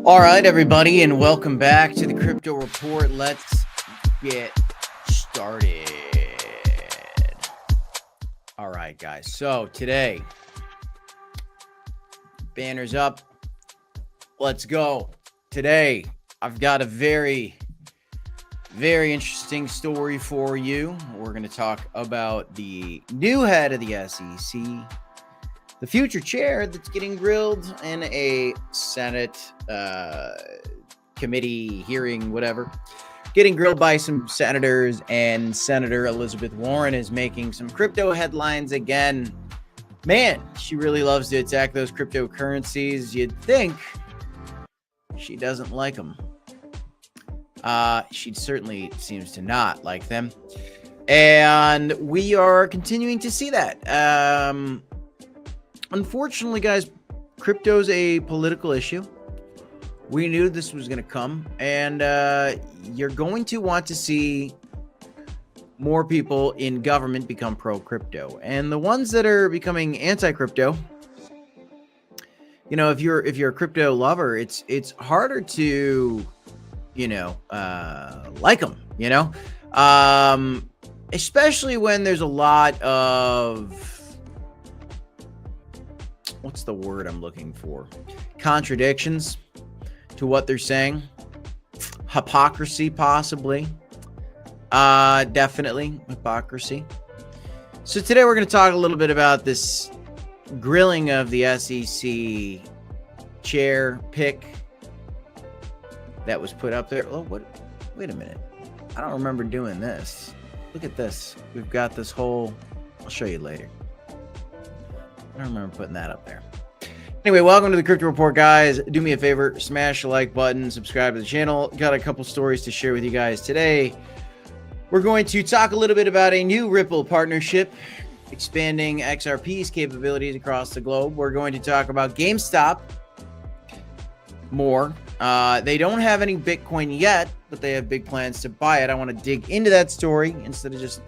All right, everybody, and welcome back to the Crypto Report. Let's get started. All right, guys. So today, banners up. Let's go. Today, I've got a very interesting story for you. We're going to talk about the new head of the SEC, the future chair that's getting grilled in a Senate committee hearing, whatever, getting grilled by some senators, and Senator Elizabeth Warren is making some crypto headlines again. Man, she really loves to attack those cryptocurrencies. You'd think she doesn't like them. She certainly seems to not like them. And we are continuing to see that. Unfortunately, guys, crypto's a political issue. We knew this was going to come, and you're going to want to see more people in government become pro-crypto. And the ones that are becoming anti-crypto, you know, if you're a crypto lover, it's harder to, like them, especially when there's a lot of, what's the word I'm looking for? Contradictions to what they're saying. Hypocrisy, possibly. Definitely hypocrisy. So today we're going to talk a little bit about this grilling of the SEC chair pick that was put up there. Oh, what? Wait a minute. I don't remember doing this. Look at this. We've got this whole, I'll show you later. I don't remember putting that up there. Anyway, welcome to the Crypto Report, guys. Do me a favor, smash the like button, subscribe to the channel. Got a couple stories to share with you guys today. We're going to talk a little bit about a new Ripple partnership, expanding XRP's capabilities across the globe. We're going to talk about GameStop more. They don't have any Bitcoin yet, but they have big plans to buy it. I want to dig into that story instead of just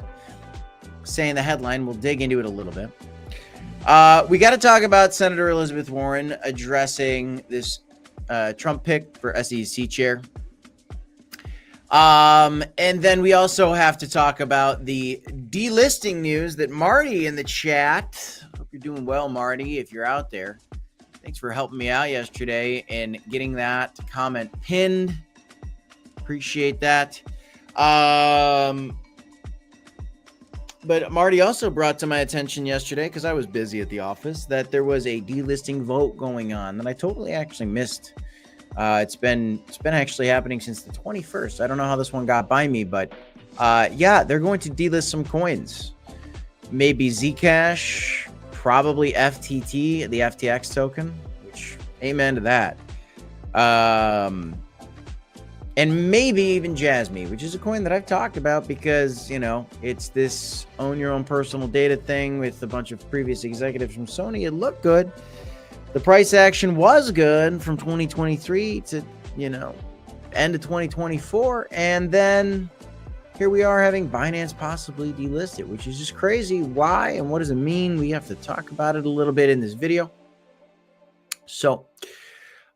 saying the headline. We'll dig into it a little bit. We got to talk about Senator Elizabeth Warren addressing this Trump pick for SEC chair. And then we also have to talk about the delisting news that Marty in the chat. Hope you're doing well, Marty, if you're out there. Thanks for helping me out yesterday and getting that comment pinned. Appreciate that. But Marty also brought to my attention yesterday, because I was busy at the office, that there was a delisting vote going on that I totally actually missed. It's been actually happening since the 21st. I don't know how this one got by me, but yeah, they're going to delist some coins. Maybe Zcash, probably FTT, the FTX token, which amen to that. And maybe even Jasmy, which is a coin that I've talked about because, it's this own your own personal data thing with a bunch of previous executives from Sony. It looked good. The price action was good from 2023 to, end of 2024. And then here we are having Binance possibly delist it, which is just crazy. Why and what does it mean? We have to talk about it a little bit in this video. So,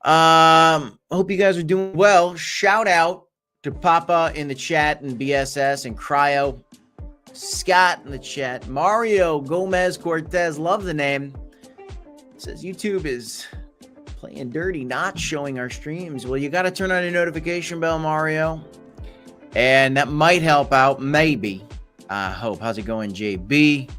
hope you guys are doing well. Shout out to Papa in the chat and BSS and Cryo, Scott in the chat, Mario Gomez Cortez, love the name. Says YouTube is playing dirty, not showing our streams. Well, you got to turn on your notification bell, Mario, and that might help out. Maybe. I hope. How's it going, JB?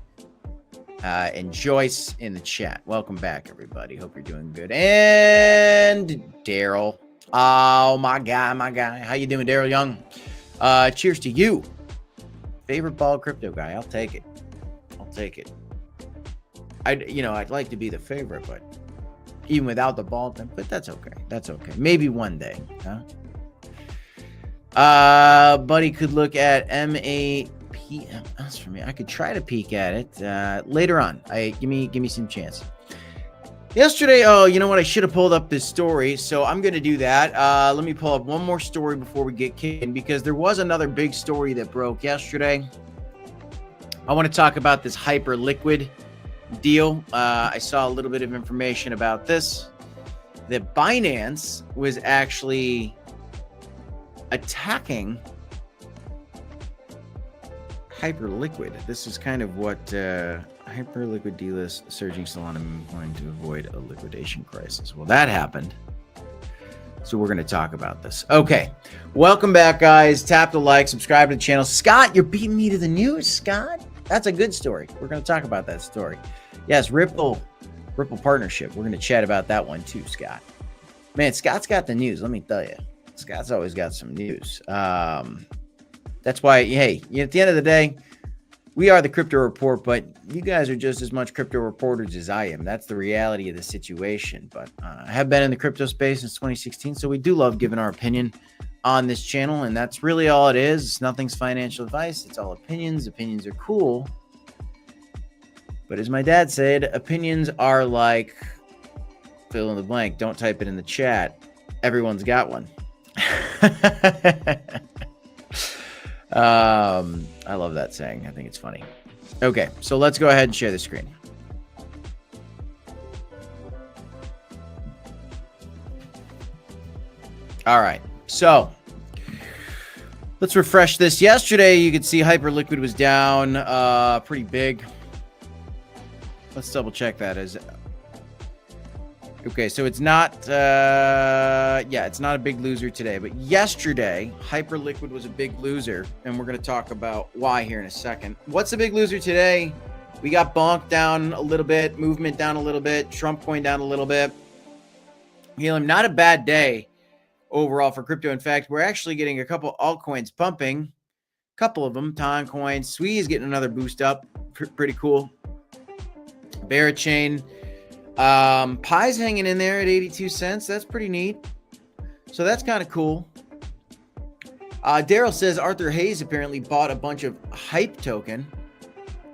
And Joyce in the chat. Welcome back, everybody. Hope you're doing good. And Daryl. Oh, my guy. How you doing, Daryl Young? Cheers to you. Favorite ball crypto guy. I'll take it. I'd like to be the favorite, but even without the ball, but that's okay. Maybe one day, huh? Buddy could look at MAPM. That's for me. I could try to peek at it later on. Give me some chance. Yesterday, you know what? I should have pulled up this story, so I'm going to do that. Let me pull up one more story before we get kicked, because there was another big story that broke yesterday. I want to talk about this Hyperliquid deal. I saw a little bit of information about this. that Binance was actually attacking Hyperliquid. This is kind of what Hyperliquid delist surging Solana coin to avoid a liquidation crisis. Well, that happened. So we're going to talk about this. Okay. Welcome back, guys. Tap the like, subscribe to the channel. Scott, you're beating me to the news, Scott. That's a good story. We're going to talk about that story. Yes, Ripple partnership. We're going to chat about that one too, Scott. Man, Scott's got the news. Let me tell you. Scott's always got some news. That's why, hey, at the end of the day, we are the crypto report, but you guys are just as much crypto reporters as I am. That's the reality of the situation. But I have been in the crypto space since 2016, so we do love giving our opinion on this channel, and that's really all it is. Nothing's financial advice. It's all opinions. Opinions are cool. But as my dad said, opinions are like fill in the blank. Don't type it in the chat. Everyone's got one. I love that saying. I think it's funny. Okay, so let's go ahead and share the screen. All right, so let's refresh this. Yesterday, you could see Hyperliquid was down pretty big. Let's double check that. Okay, so it's not, it's not a big loser today, but yesterday, Hyperliquid was a big loser, and we're going to talk about why here in a second. What's a big loser today? We got Bonk down a little bit, movement down a little bit, Trump coin down a little bit. Helium, not a bad day overall for crypto. In fact, we're actually getting a couple altcoins pumping, a couple of them, Ton coin, Swee is getting another boost up, pretty cool. Barachain. Pi's hanging in there at 82 cents. That's pretty neat. So that's kind of cool. Daryl says Arthur Hayes apparently bought a bunch of hype token.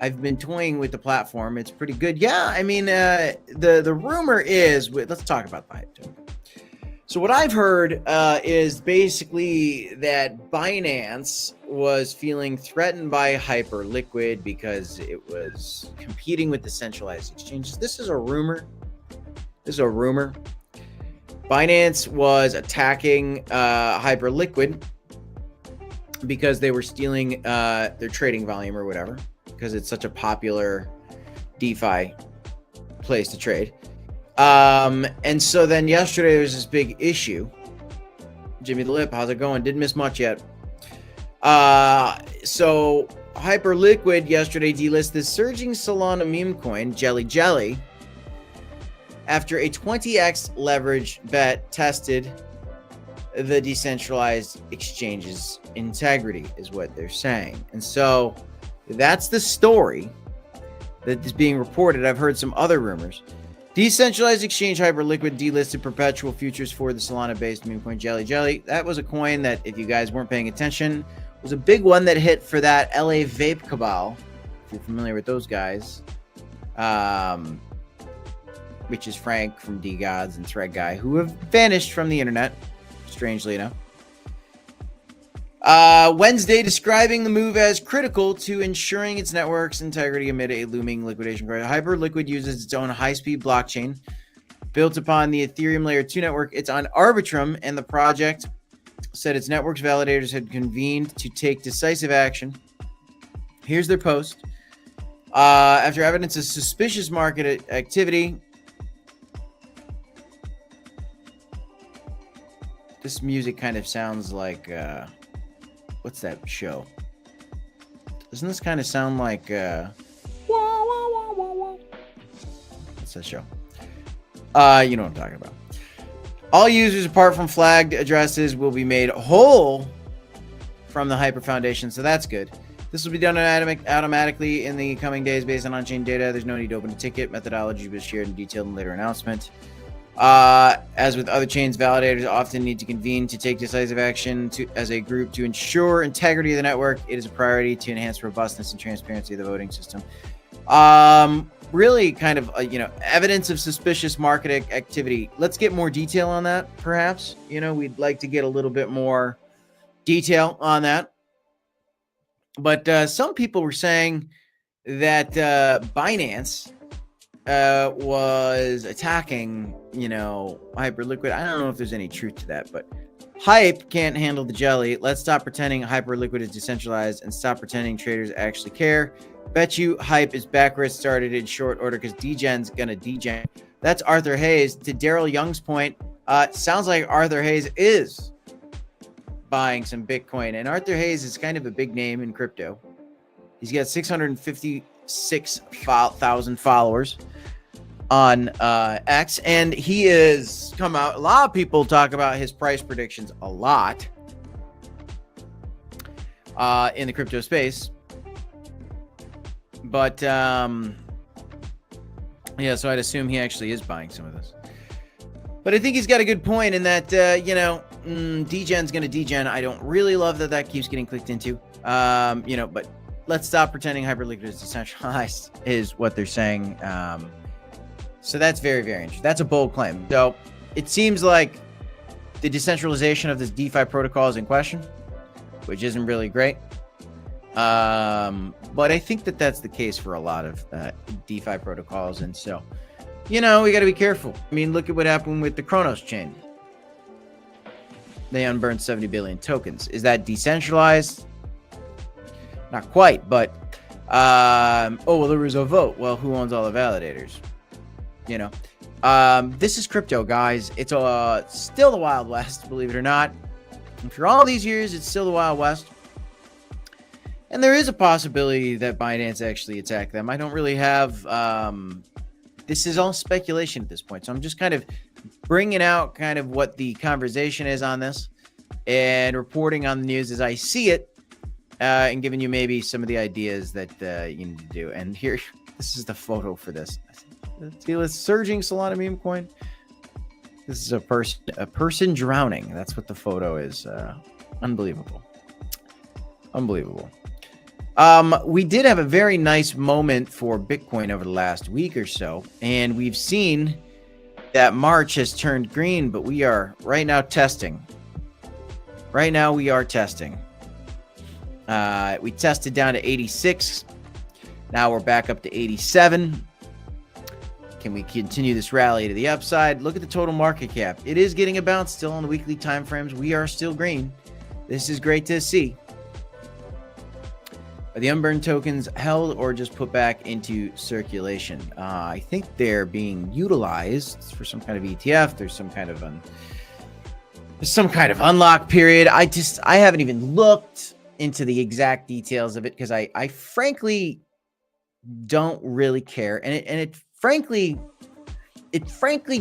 I've been toying with the platform. It's pretty good. Yeah, I mean, the rumor is, let's talk about the hype token. So what I've heard is basically that Binance was feeling threatened by Hyperliquid because it was competing with the centralized exchanges. This is a rumor. Binance was attacking Hyperliquid because they were stealing their trading volume or whatever, because it's such a popular DeFi place to trade. And so then yesterday there was this big issue. Jimmy the Lip, how's it going? Didn't miss much yet. So Hyperliquid yesterday delisted surging Solana meme coin, Jelly, after a 20x leverage bet tested the decentralized exchange's integrity, is what they're saying. And so that's the story that is being reported. I've heard some other rumors. Decentralized exchange Hyperliquid delisted perpetual futures for the Solana-based meme coin Jelly. That was a coin that, if you guys weren't paying attention, was a big one that hit for that LA vape cabal. If you're familiar with those guys, which is Frank from D-Gods and Thread Guy, who have vanished from the internet, strangely enough. Wednesday, describing the move as critical to ensuring its network's integrity amid a looming liquidation crisis. Hyperliquid uses its own high-speed blockchain built upon the Ethereum Layer 2 network. It's on Arbitrum, and the project said its network's validators had convened to take decisive action. Here's their post. After evidence of suspicious market activity, this music kind of sounds like... what's that show? Doesn't this kind of sound like what's that show? You know what I'm talking about. All users apart from flagged addresses will be made whole from the Hyper Foundation, so that's good. This will be done automatically in the coming days based on on-chain data. There's no need to open a ticket. Methodology will be shared in detail in later announcement. As with other chains, validators often need to convene to take decisive action as a group to ensure integrity of the network. It is a priority to enhance robustness and transparency of the voting system. Really kind of, evidence of suspicious market activity. Let's get more detail on that, perhaps. We'd like to get a little bit more detail on that. But some people were saying that Binance was attacking, Hyperliquid. I don't know if there's any truth to that, but Hype can't handle the jelly. Let's stop pretending Hyperliquid is decentralized and stop pretending traders actually care. Bet you Hype is back where it started in short order because degen's gonna degen. That's Arthur Hayes. To Daryl Young's point, sounds like Arthur Hayes is buying some Bitcoin. And Arthur Hayes is kind of a big name in crypto. He's got 656,000 followers on X, and he has come out. A lot of people talk about his price predictions a lot in the crypto space. But yeah, so I'd assume he actually is buying some of this. But I think he's got a good point in that, degen's going to degen. I don't really love that keeps getting clicked into, but let's stop pretending Hyperliquid is decentralized is what they're saying. So that's very, very interesting. That's a bold claim. So it seems like the decentralization of this DeFi protocol is in question, which isn't really great. But I think that's the case for a lot of DeFi protocols. And so, we got to be careful. I mean, look at what happened with the Cronos chain. They unburned 70 billion tokens. Is that decentralized? Not quite, but there was a vote. Well, who owns all the validators? This is crypto, guys. It's still the Wild West, believe it or not. And for all these years, it's still the Wild West. And there is a possibility that Binance actually attacked them. I don't really have... this is all speculation at this point. So I'm just kind of bringing out kind of what the conversation is on this and reporting on the news as I see it, and giving you maybe some of the ideas that you need to do. And here, this is the photo for this. See this surging Solana meme coin. This is a person drowning. That's what the photo is. Unbelievable. We did have a very nice moment for Bitcoin over the last week or so, and we've seen that March has turned green, but we are right now testing. We tested down to 86. Now we're back up to 87. Can we continue this rally to the upside? Look at the total market cap. It is getting a bounce still on the weekly time frames. We are still green. This is great to see. Are the unburned tokens held or just put back into circulation? I think they're being utilized for some kind of ETF. There's some kind of unlock period. I haven't even looked into the exact details of it because I frankly don't really care, and it frankly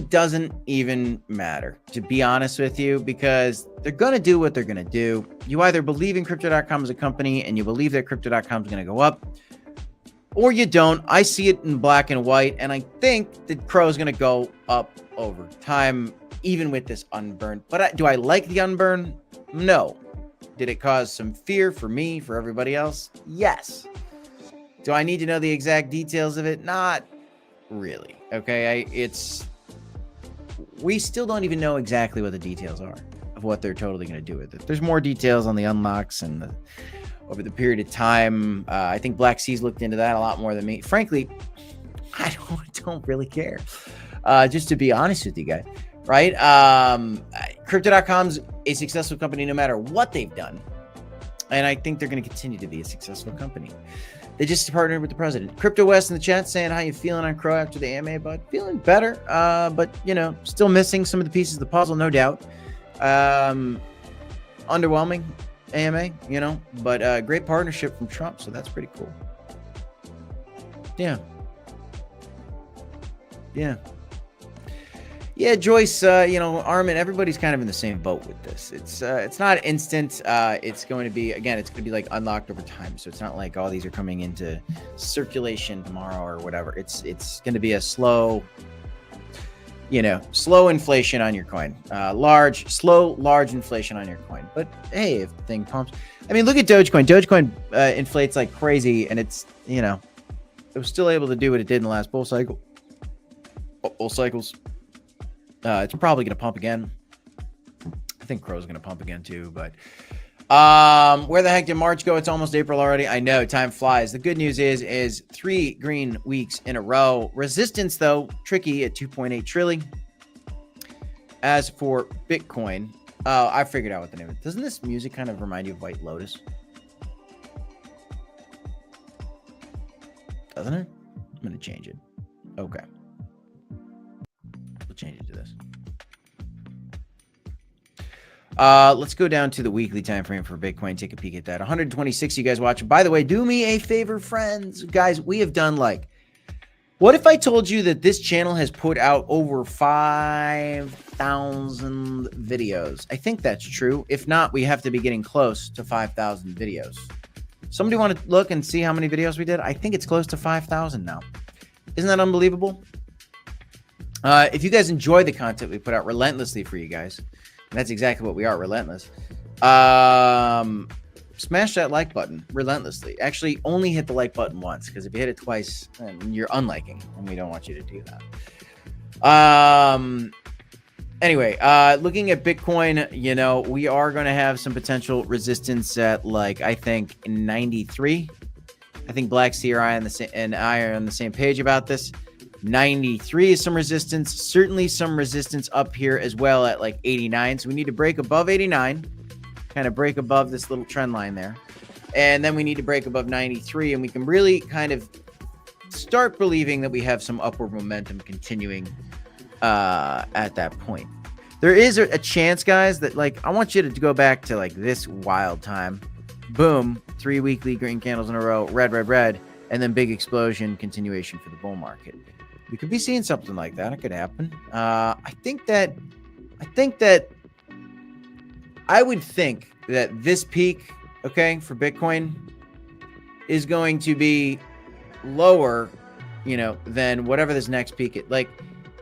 doesn't even matter, to be honest with you, because they're going to do what they're going to do. You either believe in crypto.com as a company and you believe that crypto.com is going to go up, or you don't. I see it in black and white, and I think that Crow is going to go up over time, even with this unburn. But do I like the unburn? No. Did it cause some fear for me, for everybody else? Yes. Do I need to know the exact details of it? Not really. Okay, we still don't even know exactly what the details are of what they're totally going to do with it. There's more details on the unlocks and over the period of time. I think Black Sea's looked into that a lot more than me. Frankly, I don't really care. Just to be honest with you guys, right? Crypto.com's a successful company no matter what they've done, and I think they're going to continue to be a successful company. They just partnered with the president. Crypto West in the chat saying, how you feeling on Crow after the AMA, bud? Feeling better, but, still missing some of the pieces of the puzzle, no doubt. Underwhelming AMA, but great partnership from Trump, so that's pretty cool. Yeah, Joyce, Armin, everybody's kind of in the same boat with this. It's not instant. It's going to be like unlocked over time. So it's not like all these are coming into circulation tomorrow or whatever. It's going to be a slow inflation on your coin. Large inflation on your coin. But hey, if the thing pumps, I mean, look at Dogecoin. Dogecoin inflates like crazy, and it was still able to do what it did in the last bull cycle. Bull cycles. It's probably going to pump again. I think Crow's going to pump again too, but Where the heck did March go? It's almost April already. I know, time flies. The good news is 3 green weeks in a row. Resistance, though, tricky at 2.8 trillion. As for Bitcoin, I figured out what the name is. Doesn't this music kind of remind you of White Lotus? Doesn't it? I'm going to change it. Okay. We'll change it to this. Let's go down to the weekly time frame for Bitcoin. Take a peek at that. 126 you guys watching. By the way, do me a favor, friends. Guys, we have done like, what if I told you that this channel has put out over 5,000 videos? I think that's true. If not, we have to be getting close to 5,000 videos. Somebody want to look and see how many videos we did? I think it's close to 5,000 now. Isn't that unbelievable? If you guys enjoy the content we put out relentlessly for you guys, and that's exactly what we are, relentless. Smash that like button relentlessly. Actually, only hit the like button once, because if you hit it twice, then you're unliking, and we don't want you to do that. Anyway, looking at Bitcoin, you know, we are going to have some potential resistance at, like, I think 93. I think Black Sea and I are on the same page about this. 93 is some resistance. Certainly some resistance up here as well at like 89. So we need to break above 89, kind of break above this little trend line there. And then we need to break above 93, and we can really kind of start believing that we have some upward momentum continuing at that point. There is a chance, guys, that, like, I want you to go back to like this wild time. Boom, 3 weekly green candles in a row, red, red, red, and then big explosion, continuation for the bull market. We could be seeing something like that. It could happen. I would think that this peak, okay, for Bitcoin is going to be lower, you know, than whatever this next peak is. Like,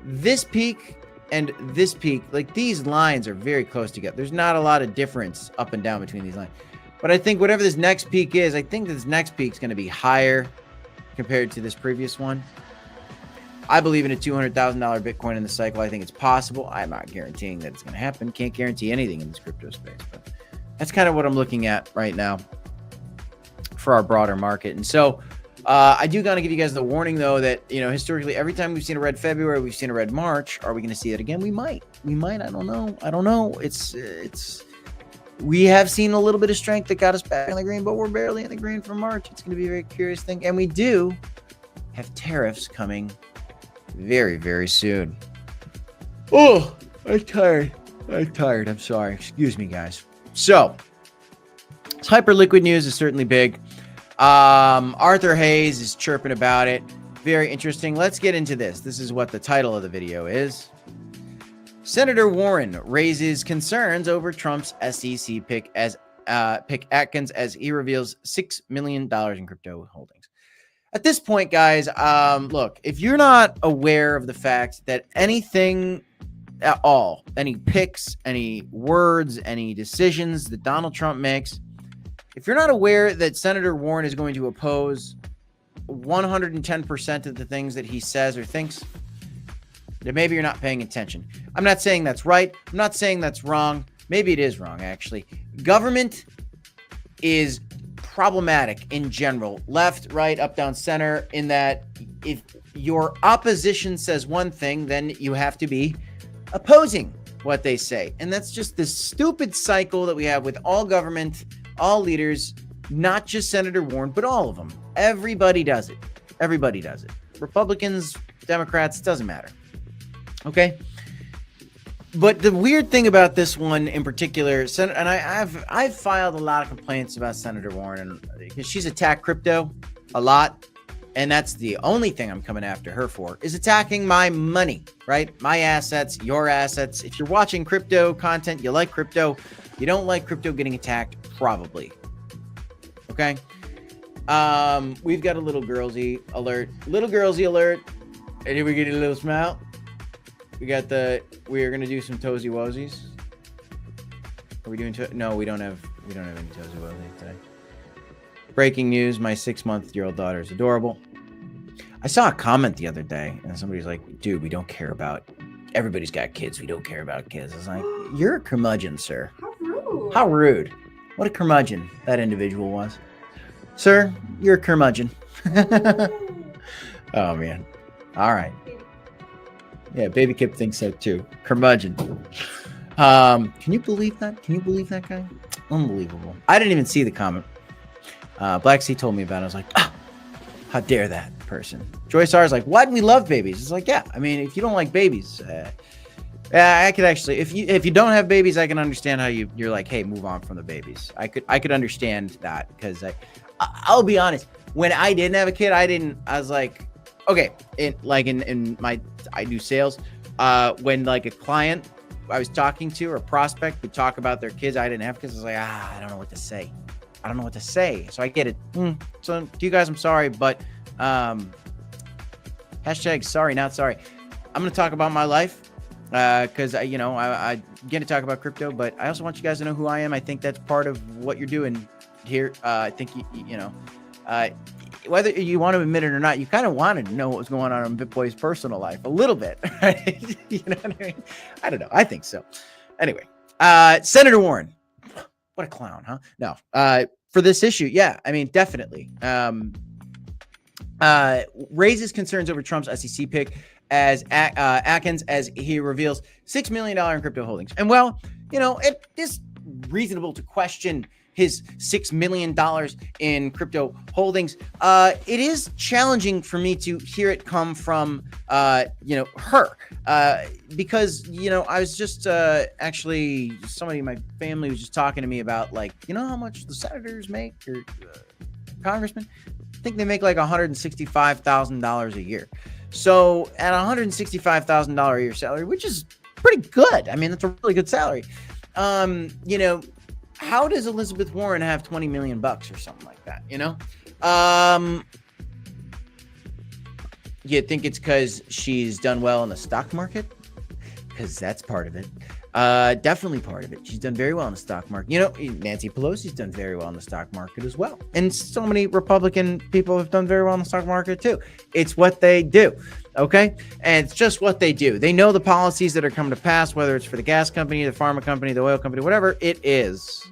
this peak and this peak, like, these lines are very close together. There's not a lot of difference up and down between these lines. But I think whatever this next peak is, I think this next peak is going to be higher compared to this previous one. I believe in a $200,000 Bitcoin in the cycle. I think it's possible. I'm not guaranteeing that it's going to happen. Can't guarantee anything in this crypto space. But that's kind of what I'm looking at right now for our broader market. And so I do kind of give you guys the warning, though, that, you know, historically, every time we've seen a red February, we've seen a red March. Are we going to see it again? We might. I don't know. We have seen a little bit of strength that got us back in the green, but we're barely in the green for March. It's going to be a very curious thing. And we do have tariffs coming very, very soon. Oh, I'm tired. I'm sorry. Excuse me, guys. So, Hyperliquid news is certainly big. Arthur Hayes is chirping about it. Very interesting. Let's get into this. This is what the title of the video is. Senator Warren raises concerns over Trump's SEC pick Atkins as he reveals $6 million in crypto holdings. At this point, guys, look, if you're not aware of the fact that anything at all, any picks, any words, any decisions that Donald Trump makes, if you're not aware that Senator Warren is going to oppose 110% of the things that he says or thinks, then maybe you're not paying attention. I'm not saying that's right. I'm not saying that's wrong. Maybe it is wrong, actually. Government is problematic in general, left, right, up, down, center, in that if your opposition says one thing, then you have to be opposing what they say. And that's just this stupid cycle that we have with all government, all leaders, not just Senator Warren, but all of them. Everybody does it. Everybody does it. Republicans, Democrats, doesn't matter. Okay? But the weird thing about this one in particular, and I've filed a lot of complaints about Senator Warren, because she's attacked crypto a lot, and that's the only thing I'm coming after her for, is attacking my money, right? My assets, your assets. If you're watching crypto content, you like crypto, you don't like crypto getting attacked, probably. Okay? We've got a little girlsy alert. Little girlsy alert. And here we get a little smile. We are going to do some toesy woesies. Are we doing no, we don't have any toesy woesies today. Breaking news, my 6-month-old daughter is adorable. I saw a comment the other day, and somebody's like, dude, we don't care about, everybody's got kids, we don't care about kids. I was like, you're a curmudgeon, sir. How rude. How rude. What a curmudgeon that individual was. Sir, you're a curmudgeon. Oh, man. All right. Yeah, Baby Kip thinks so too. Curmudgeon. Can you believe that? Can you believe that guy? Unbelievable. I didn't even see the comment. Black Sea told me about it. I was like, how dare that person? Joyce R is like, what? We love babies. It's like, yeah. I mean, if you don't like babies, I could actually, if you don't have babies, I can understand how you're like, hey, move on from the babies. I could understand that because I'll be honest. When I didn't have a kid, I was like, okay, in my, I do sales. When like a client I was talking to or a prospect would talk about their kids, I didn't have kids. I was like, I don't know what to say. I don't know what to say. So I get it. So to you guys, I'm sorry, but hashtag sorry, not sorry. I'm going to talk about my life because I get to talk about crypto, but I also want you guys to know who I am. I think that's part of what you're doing here. I think, whether you want to admit it or not, you kind of wanted to know what was going on in BitBoy's personal life a little bit, right? You know what I mean? I don't know. I think so. Anyway, Senator Warren, what a clown, huh? No, for this issue, yeah, I mean, definitely. Raises concerns over Trump's SEC pick as Atkins, as he reveals $6 million in crypto holdings. And well, it is reasonable to question his $6 million in crypto holdings. It is challenging for me to hear it come from, her, because, I was just actually, somebody in my family was just talking to me about, like, how much the senators make or congressmen? I think they make like $165,000 a year. So at $165,000 a year salary, which is pretty good. I mean, that's a really good salary. How does Elizabeth Warren have 20 million bucks or something like that? You think it's because she's done well in the stock market? Because that's part of it. Definitely part of it. She's done very well in the stock market. Nancy Pelosi's done very well in the stock market as well. And so many Republican people have done very well in the stock market too. It's what they do. Okay. And it's just what they do. They know the policies that are coming to pass, whether it's for the gas company, the pharma company, the oil company, whatever it is.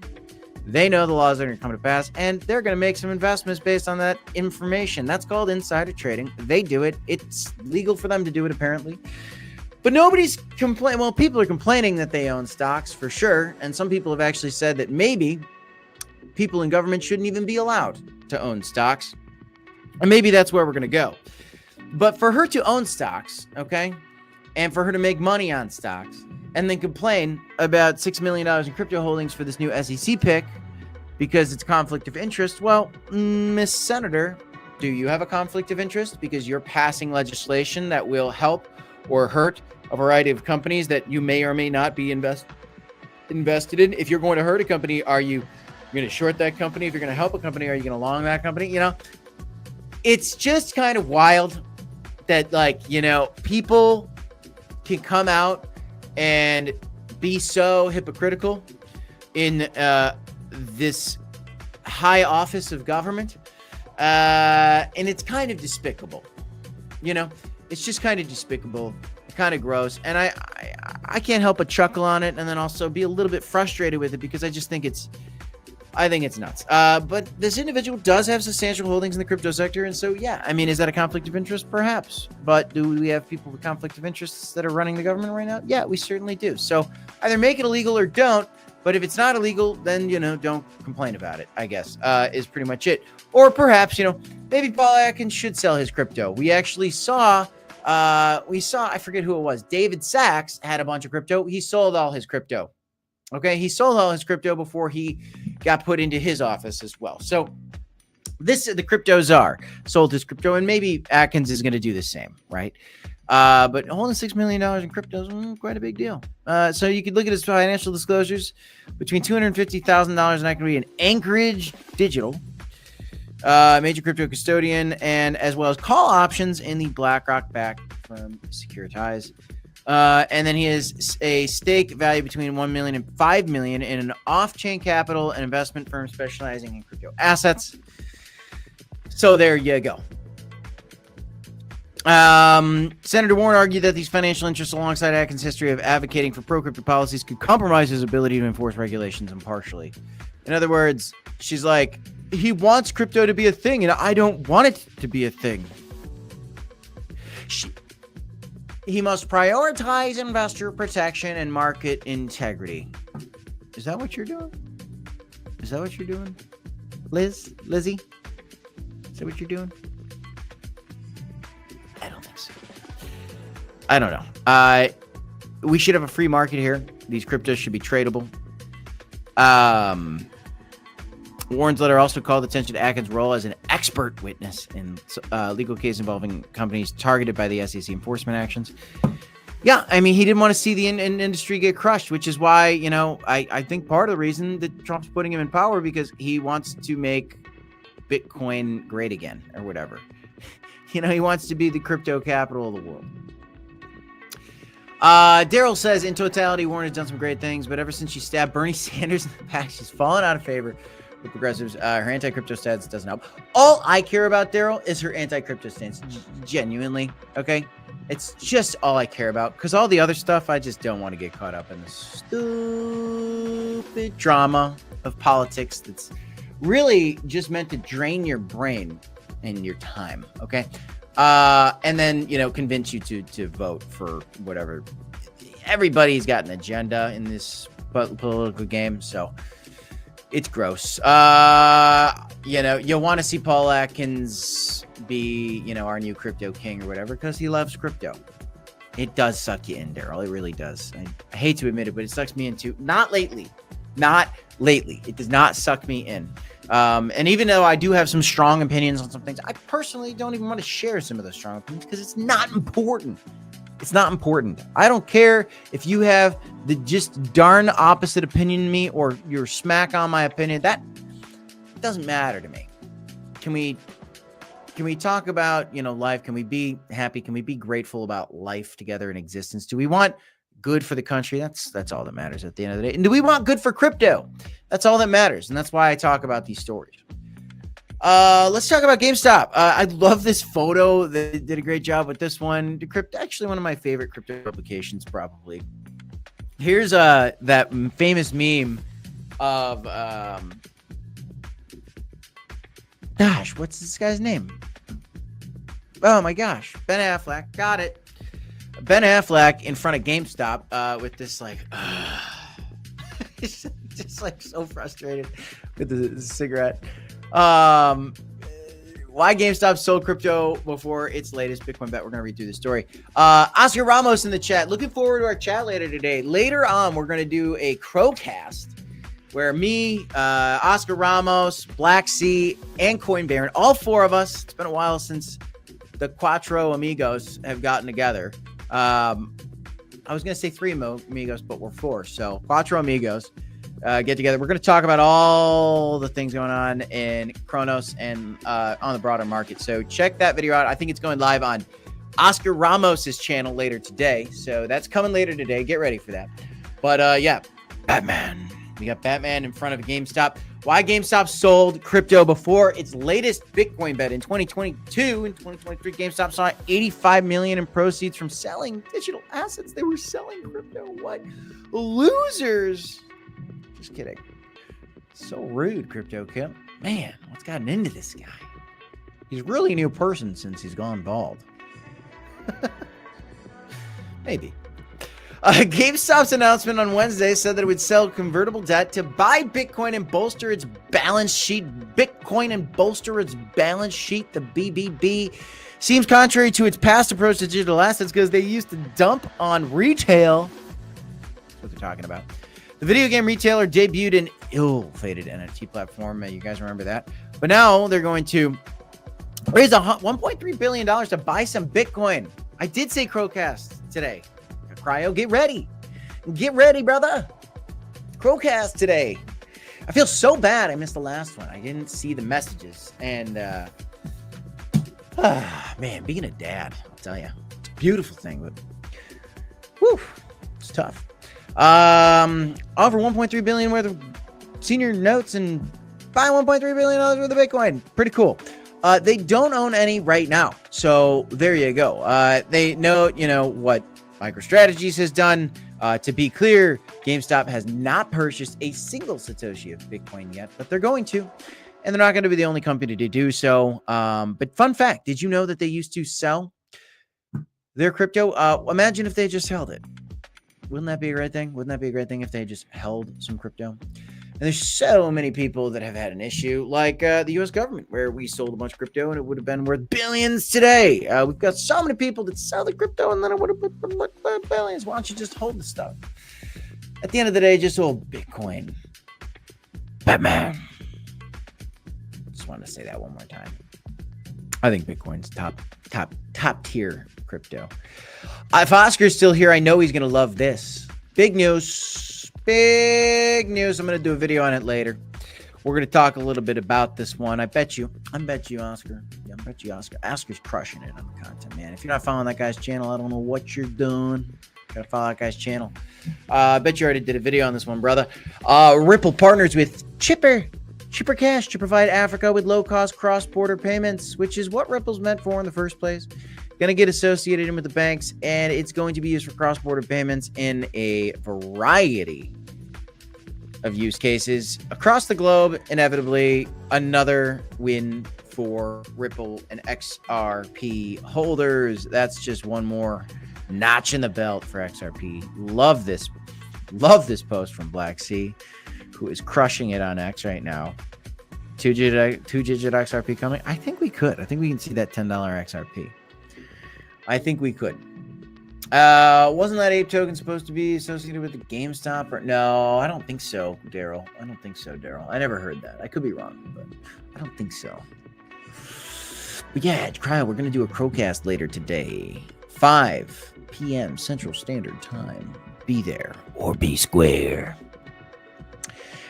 They know the laws that are going to come to pass, and they're going to make some investments based on that information. That's called insider trading. They do it. It's legal for them to do it, apparently. But nobody's complaining. Well, people are complaining that they own stocks for sure. And some people have actually said that maybe people in government shouldn't even be allowed to own stocks. And maybe that's where we're going to go. But for her to own stocks, okay, and for her to make money on stocks and then complain about $6 million in crypto holdings for this new SEC pick because it's conflict of interest. Well, Miss Senator, do you have a conflict of interest because you're passing legislation that will help or hurt a variety of companies that you may or may not be invested in? If you're going to hurt a company, are you going to short that company? If you're going to help a company, are you going to long that company? It's just kind of wild that, people can come out and be so hypocritical in this high office of government. And it's kind of despicable. It's just kind of despicable, kind of gross. And I can't help but chuckle on it and then also be a little bit frustrated with it because I just think it's nuts. But this individual does have substantial holdings in the crypto sector. And so, yeah, I mean, is that a conflict of interest? Perhaps. But do we have people with conflict of interests that are running the government right now? Yeah, we certainly do. So either make it illegal or don't. But if it's not illegal, then, don't complain about it, I guess, is pretty much it. Or perhaps, maybe Paul Atkins should sell his crypto. We actually saw, I forget who it was. David Sachs had a bunch of crypto. He sold all his crypto. Okay. He sold all his crypto before he got put into his office as well. So the crypto czar sold his crypto, and maybe Atkins is going to do the same. Right. But holding $6 million in crypto is quite a big deal. So you could look at his financial disclosures between $250,000 and equity in Anchorage Digital, major crypto custodian, and as well as call options in the BlackRock backed firm Securitize. And then he has a stake value between $1 million and $5 million in an off-chain capital and investment firm specializing in crypto assets. So there you go. Senator Warren argued that these financial interests, alongside Atkins' history of advocating for pro-crypto policies, could compromise his ability to enforce regulations impartially. In other words, she's like, he wants crypto to be a thing, and I don't want it to be a thing. He must prioritize investor protection and market integrity. Is that what you're doing? Is that what you're doing? Lizzie? Is that what you're doing? I don't think so. I don't know. We should have a free market here. These cryptos should be tradable. Warren's letter also called attention to Atkins' role as an expert witness in legal case involving companies targeted by the SEC enforcement actions. Yeah, I mean, he didn't want to see the industry get crushed, which is why, you know, I think part of the reason that Trump's putting him in power, because he wants to make Bitcoin great again or whatever. You know, he wants to be the crypto capital of the world. Daryl says, in totality, Warren has done some great things, but ever since she stabbed Bernie Sanders in the back, she's fallen out of favor with progressives. Her anti-crypto stance doesn't help. All I care about, Daryl, is her anti-crypto stance. Genuinely, okay? It's just all I care about, because all the other stuff, I just don't want to get caught up in the stupid drama of politics that's really just meant to drain your brain and your time, okay? And then, you know, convince you to vote for whatever. Everybody's got an agenda in this political game, so it's gross. You know, you'll want to see Paul Atkins be, you know, our new crypto king or whatever, because he loves crypto. It does suck you in, Daryl. It really does. I hate to admit it, but it sucks me in too. Not lately. It does not suck me in. And even though I do have some strong opinions on some things, I personally don't even want to share some of those strong opinions because it's not important. It's not important. I don't care if you have the just darn opposite opinion than me or you're smack on my opinion. That doesn't matter to me. Can we talk about, you know, life? Can we be happy? Can we be grateful about life together in existence? Do we want good for the country? That's all that matters at the end of the day. And do we want good for crypto? That's all that matters. And that's why I talk about these stories. Let's talk about GameStop. I love this photo. They did a great job with this one. Actually, one of my favorite crypto publications, probably. Here's that famous meme of gosh, what's this guy's name? Oh my gosh, Ben Affleck. Got it. Ben Affleck in front of GameStop with this like just like so frustrated with the cigarette. Why GameStop sold crypto before its latest Bitcoin bet. We're going to read through the story. Oscar Ramos in the chat. Looking forward to our chat later today. Later on, we're going to do a Crowcast where me, Oscar Ramos, Black Sea, and Coin Baron, all four of us, it's been a while since the Cuatro Amigos have gotten together. I was going to say three amigos, but we're four. So Cuatro Amigos get together. We're going to talk about all the things going on in Cronos and on the broader market. So check that video out. I think it's going live on Oscar Ramos's channel later today. So that's coming later today. Get ready for that. But yeah, Batman. We got Batman in front of GameStop. Why GameStop sold crypto before its latest Bitcoin bet in 2022 and 2023. GameStop saw $85 million in proceeds from selling digital assets. They were selling crypto. What losers? Just kidding. So rude, Crypto Kip. Man, what's gotten into this guy? He's really a new person since he's gone bald. Maybe. GameStop's announcement on Wednesday said that it would sell convertible debt to buy Bitcoin and bolster its balance sheet. Bitcoin and bolster its balance sheet. The BBB seems contrary to its past approach to digital assets because they used to dump on retail. That's what they're talking about. The video game retailer debuted an ill-fated NFT platform. You guys remember that? But now they're going to raise $1.3 billion to buy some Bitcoin. I did say Crowcast today. Cryo, get ready. Get ready, brother. Crowcast today. I feel so bad I missed the last one. I didn't see the messages. And, man, being a dad, I'll tell you. It's a beautiful thing, but whew, it's tough. Offer $1.3 billion worth of senior notes and buy $1.3 billion worth of Bitcoin. Pretty cool. They don't own any right now. So there you go. They know, you know, what MicroStrategies has done To be clear, GameStop has not purchased a single Satoshi of Bitcoin yet, but they're going to. And they're not going to be the only company to do so. But fun fact, did you know that they used to sell their crypto? Imagine if they just held it. Wouldn't that be a great thing? Wouldn't that be a great thing if they just held some crypto? And there's so many people that have had an issue, like the U.S. government, where we sold a bunch of crypto and it would have been worth billions today. We've got so many people that sell the crypto and then it would have been worth billions. Why don't you just hold the stuff? At the end of the day, just hold Bitcoin. Batman. Just want to say that one more time. I think Bitcoin's top tier crypto. If Oscar's still here, I know he's going to love this. Big news. Big news. I'm going to do a video on it later. We're going to talk a little bit about this one. I bet you, Oscar. Yeah, I bet you, Oscar. Oscar's crushing it on the content, man. If you're not following that guy's channel, I don't know what you're doing. Gotta follow that guy's channel. I bet you already did a video on this one, brother. Ripple partners with Chipper Cash to provide Africa with low-cost cross-border payments, which is what Ripple's meant for in the first place. Going to get associated in with the banks, and it's going to be used for cross-border payments in a variety of use cases across the globe. Inevitably, another win for Ripple and XRP holders. That's just one more notch in the belt for XRP. Love this post from Black Sea, who is crushing it on X right now. Two-digit XRP coming. I think we can see that $10 XRP. I think we could. Wasn't that ape token supposed to be associated with the GameStop? Or no, I don't think so, Daryl. I never heard that. I could be wrong, but I don't think so. But yeah, Cryo, we're going to do a Crowcast later today. 5 p.m. Central Standard Time. Be there or be square.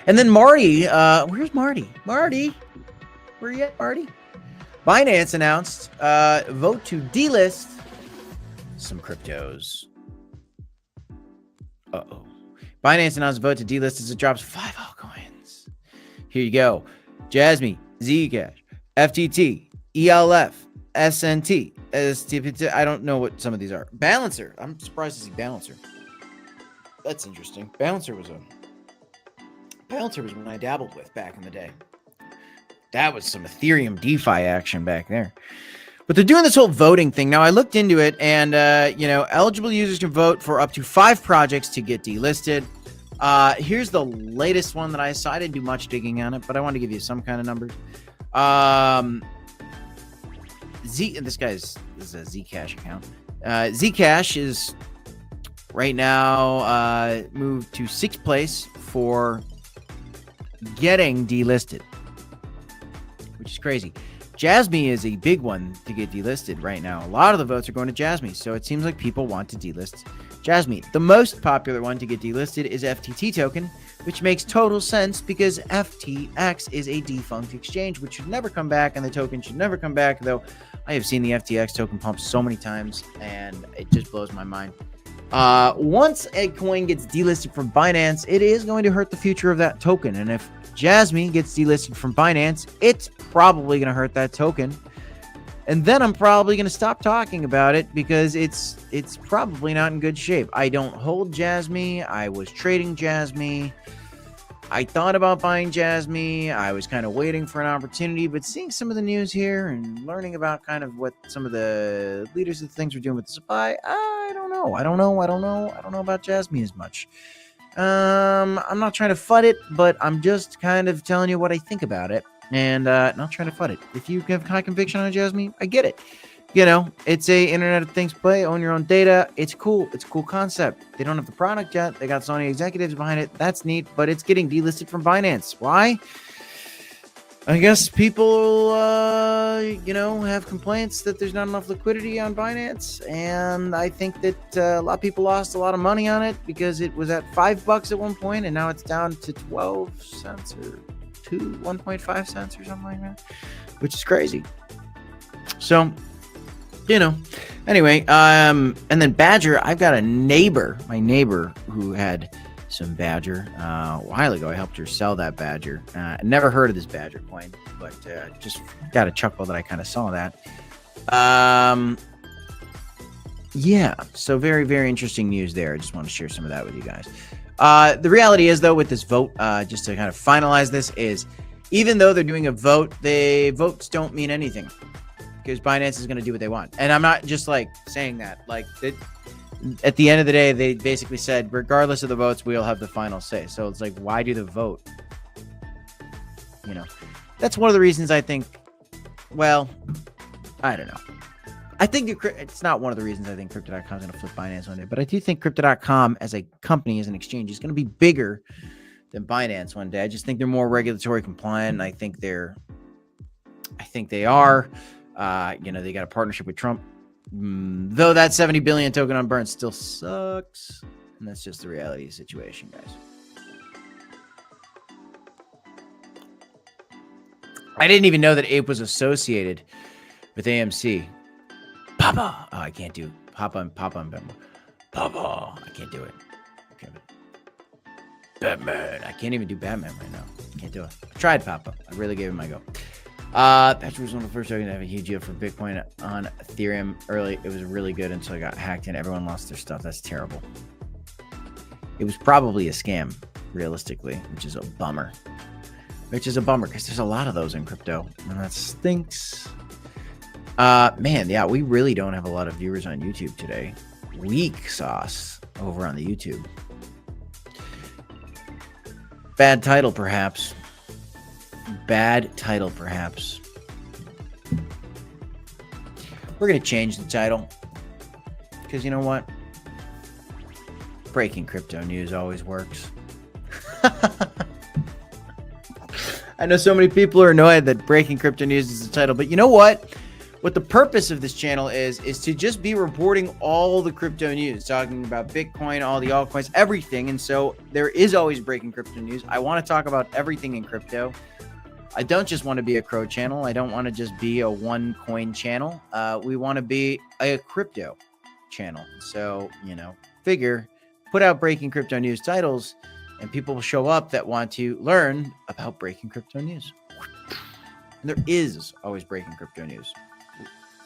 And then Marty, where's Marty? Marty? Where you at, Marty? Binance announced vote to delist some cryptos. Binance announced a vote to delist as it drops 5 altcoins. Here you go. Jasmine, Zcash, FTT, ELF, SNT, STP. I don't know what some of these are. Balancer. I'm surprised to see Balancer. That's interesting. Balancer was one I dabbled with back in the day. That was some Ethereum DeFi action back there. But they're doing this whole voting thing. Now, I looked into it, and, eligible users can vote for up to 5 projects to get delisted. Here's the latest one that I saw. I didn't do much digging on it, but I want to give you some kind of numbers. This is a Zcash account. Zcash is right now moved to 6th place for getting delisted, which is crazy. Jasmine is a big one to get delisted right now. A lot of the votes are going to Jasmine, so it seems like people want to delist Jasmine. The most popular one to get delisted is FTT token, which makes total sense because FTX is a defunct exchange, which should never come back, and the token should never come back, though I have seen the FTX token pump so many times, and it just blows my mind. Once a coin gets delisted from Binance, it is going to hurt the future of that token, and if Jasmine gets delisted from Binance, it's probably going to hurt that token. And then I'm probably going to stop talking about it because it's probably not in good shape. I don't hold Jasmine. I was trading Jasmine. I thought about buying Jasmine. I was kind of waiting for an opportunity, but seeing some of the news here and learning about kind of what some of the leaders of the things were doing with the supply, I don't know. I don't know about Jasmine as much. I'm not trying to FUD it, but I'm just kind of telling you what I think about it, and not trying to FUD it. If you have high conviction on Jasmine, I get it. It's a Internet of Things play, own your own data. It's cool. It's a cool concept. They don't have the product yet. They got Sony executives behind it. That's neat, but it's getting delisted from Binance. Why? I guess people, have complaints that there's not enough liquidity on Binance. And I think that a lot of people lost a lot of money on it because it was at $5 at one point, and now it's down to 12 cents or 1.5 cents or something like that, which is crazy. So, anyway, and then Badger, I've got my neighbor who had some Badger a while ago. I helped her sell that Badger. Never heard of this Badger coin, but just got a chuckle that I kind of saw that. Yeah, so very, very interesting news there. I just want to share some of that with you guys. The reality is, though, with this vote, just to kind of finalize this, is even though they're doing a vote, the votes don't mean anything because Binance is going to do what they want. And I'm not just like saying that. Like, at the end of the day, they basically said, regardless of the votes, we'll have the final say. So it's like, why do the vote? You know, that's one of the reasons I think, well, I don't know. I think it's not one of the reasons I think Crypto.com is going to flip Binance one day, but I do think Crypto.com as a company, as an exchange, is going to be bigger than Binance one day. I just think they're more regulatory compliant. I think they are. You know, they got a partnership with Trump, though that 70 billion token on burn still sucks, and that's just the reality of the situation, guys. I didn't even know that Ape was associated with AMC. Papa. Oh, I can't do Papa and Batman. Papa. I can't do it. Okay. Batman. I can't even do Batman right now. Can't do it. I tried Papa. I really gave it my go. Pepe was one of the first tokens to have a huge yield for Bitcoin on Ethereum early. It was really good until it got hacked and everyone lost their stuff. That's terrible. It was probably a scam, realistically, which is a bummer. Because there's a lot of those in crypto, and that stinks. Man, yeah, we really don't have a lot of viewers on YouTube today. Weak sauce over on the YouTube. Bad title, perhaps. We're going to change the title. Because you know what? Breaking crypto news always works. I know so many people are annoyed that breaking crypto news is the title, but you know what? What the purpose of this channel is to just be reporting all the crypto news, talking about Bitcoin, all the altcoins, everything. And so there is always breaking crypto news. I want to talk about everything in crypto. I don't just want to be a crow channel. I don't want to just be a one coin channel. We want to be a crypto channel. So, you know, put out breaking crypto news titles and people will show up that want to learn about breaking crypto news. And there is always breaking crypto news.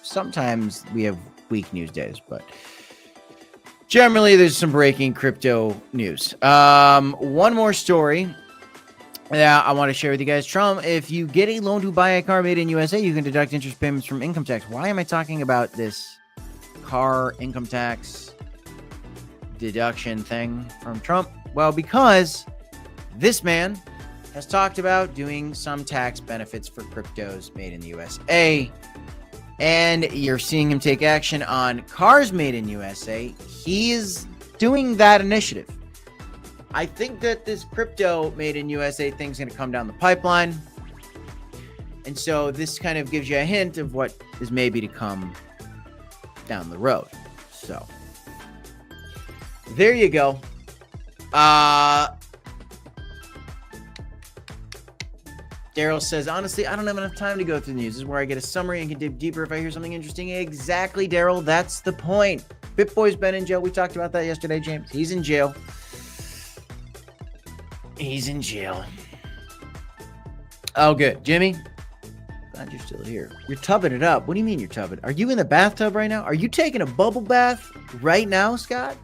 Sometimes we have weak news days, but generally there's some breaking crypto news. One more story that I want to share with you guys. Trump, if you get a loan to buy a car made in USA, you can deduct interest payments from income tax. Why am I talking about this car income tax deduction thing from Trump? Well, because this man has talked about doing some tax benefits for cryptos made in the USA. And you're seeing him take action on cars made in USA. He is doing that initiative. I think that this crypto made in USA thing is going to come down the pipeline. And so this kind of gives you a hint of what is maybe to come down the road. So there you go. Daryl says, honestly, I don't have enough time to go through the news. This is where I get a summary and can dig deeper if I hear something interesting. Exactly, Daryl. That's the point. BitBoy's been in jail. We talked about that yesterday, James. He's in jail. Oh, good. Jimmy, glad you're still here. You're tubbing it up. What do you mean you're tubbing? Are you in the bathtub right now? Are you taking a bubble bath right now, Scott?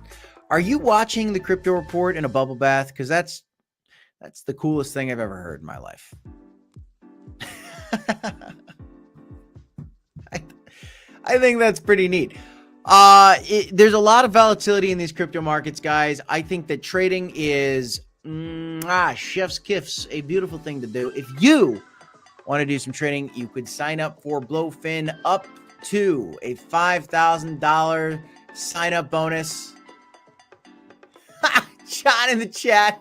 Are you watching the Crypto Report in a bubble bath? Because that's the coolest thing I've ever heard in my life. I think that's pretty neat. There's a lot of volatility in these crypto markets, guys. I think that trading is chef's kiss, a beautiful thing to do. If you want to do some trading, you could sign up for Blowfin up to a $5,000 sign up bonus. John in the chat.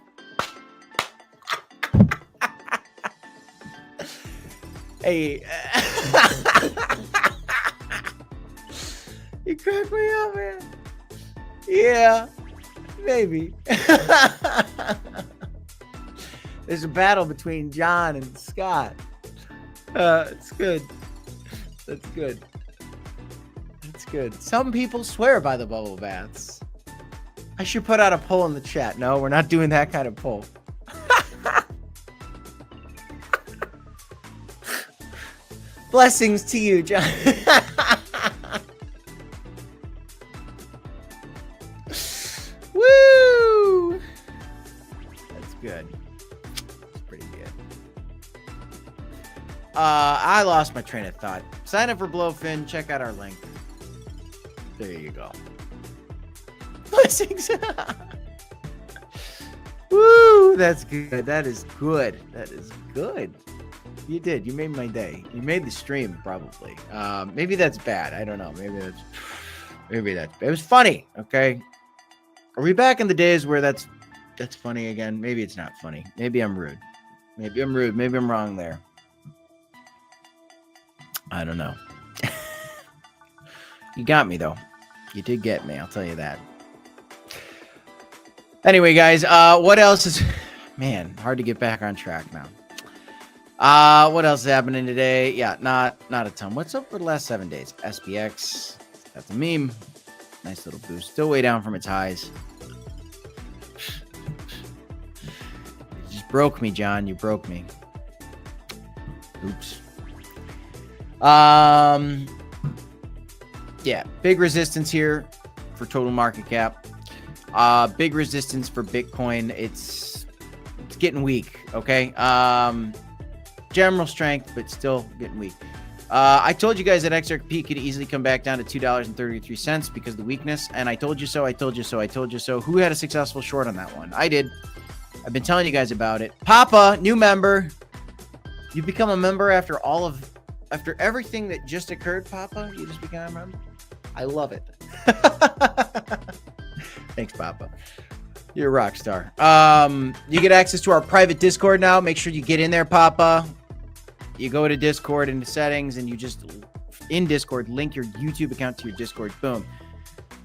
Hey, you crack me up, man. Yeah, maybe. There's a battle between John and Scott. It's good. That's good. That's good. Some people swear by the bubble baths. I should put out a poll in the chat. No, we're not doing that kind of poll. Blessings to you, John. I lost my train of thought. Sign up for Blowfin. Check out our link. There you go. Blessings. Woo, that's good. That is good. That is good. You did. You made my day. You made the stream, probably. Maybe that's bad. I don't know. Maybe that's bad. It was funny. Okay. Are we back in the days where that's funny again? Maybe it's not funny. Maybe I'm rude. Maybe I'm rude. Maybe I'm wrong there. I don't know. You got me, though. You did get me. I'll tell you that. Anyway, guys, what else is... Man, hard to get back on track now. What else is happening today? Yeah, not a ton. What's up for the last 7 days? SPX. That's a meme. Nice little boost. Still way down from its highs. You just broke me, John. You broke me. Oops. Yeah, big resistance here for total market cap. Big resistance for Bitcoin. It's getting weak. Okay. General strength, but still getting weak. I told you guys that XRP could easily come back down to $2.33 because of the weakness, and I told you so. I told you so. I told you so. Who had a successful short on that one? I did. I've been telling you guys about it. Papa, new member. You become a member after everything that just occurred, Papa. You just became a member. I love it. Thanks, Papa. You're a rock star. You get access to our private Discord now. Make sure you get in there, Papa. You go to Discord into settings, and you just in Discord link your YouTube account to your Discord. Boom.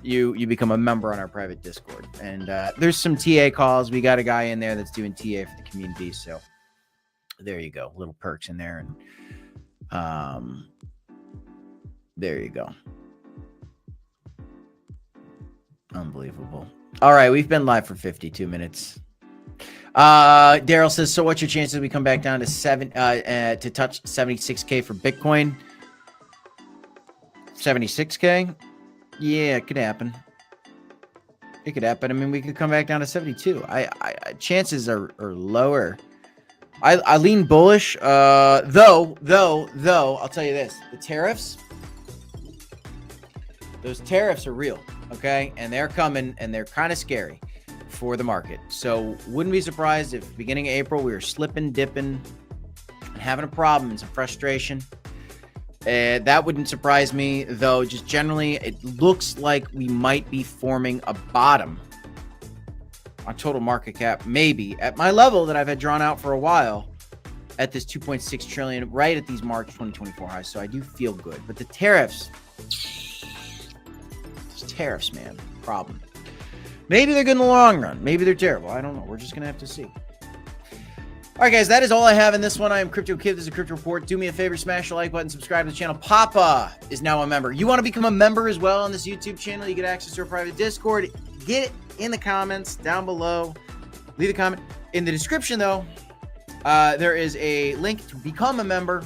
You become a member on our private Discord. And there's some TA calls. We got a guy in there that's doing TA for the community. So there you go. Little perks in there. And there you go. Unbelievable. All right, we've been live for 52 minutes. Daryl says, so what's your chances we come back down to to touch 76K for Bitcoin? 76K? Yeah, it could happen. It could happen. I mean, we could come back down to 72. Chances are lower. I lean bullish. Though, I'll tell you this. The tariffs, those tariffs are real, okay? And they're coming, and they're kind of scary for the market. So wouldn't be surprised if beginning of April we were slipping, dipping, and having a problem and some frustration. That wouldn't surprise me, though. Just generally, it looks like we might be forming a bottom on total market cap, maybe at my level that I've had drawn out for a while at this 2.6 trillion, right at these March 2024 highs. So I do feel good, but the tariffs, man, problem. Maybe they're good in the long run. Maybe they're terrible. I don't know. We're just going to have to see. All right, guys, that is all I have in this one. I am Crypto Kid. This is a Crypto Report. Do me a favor, smash the like button, subscribe to the channel. Papa is now a member. You want to become a member as well on this YouTube channel? You get access to our private Discord. Get it in the comments down below. Leave a comment. In the description, though, there is a link to become a member.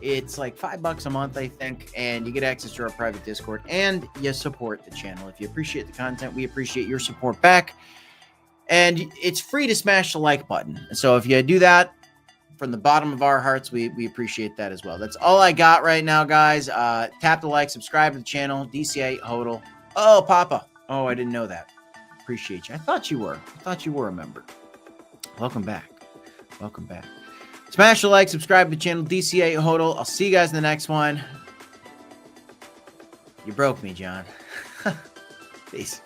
It's like $5 a month, I think, and you get access to our private Discord, and you support the channel. If you appreciate the content, we appreciate your support back. And it's free to smash the like button. So if you do that from the bottom of our hearts, we appreciate that as well. That's all I got right now, guys. Tap the like, subscribe to the channel. DCA Hodl. Oh, Papa. Oh, I didn't know that. Appreciate you. I thought you were a member. Welcome back. Welcome back. Smash the like, subscribe to the channel. DCA Hodl. I'll see you guys in the next one. You broke me, John. Peace.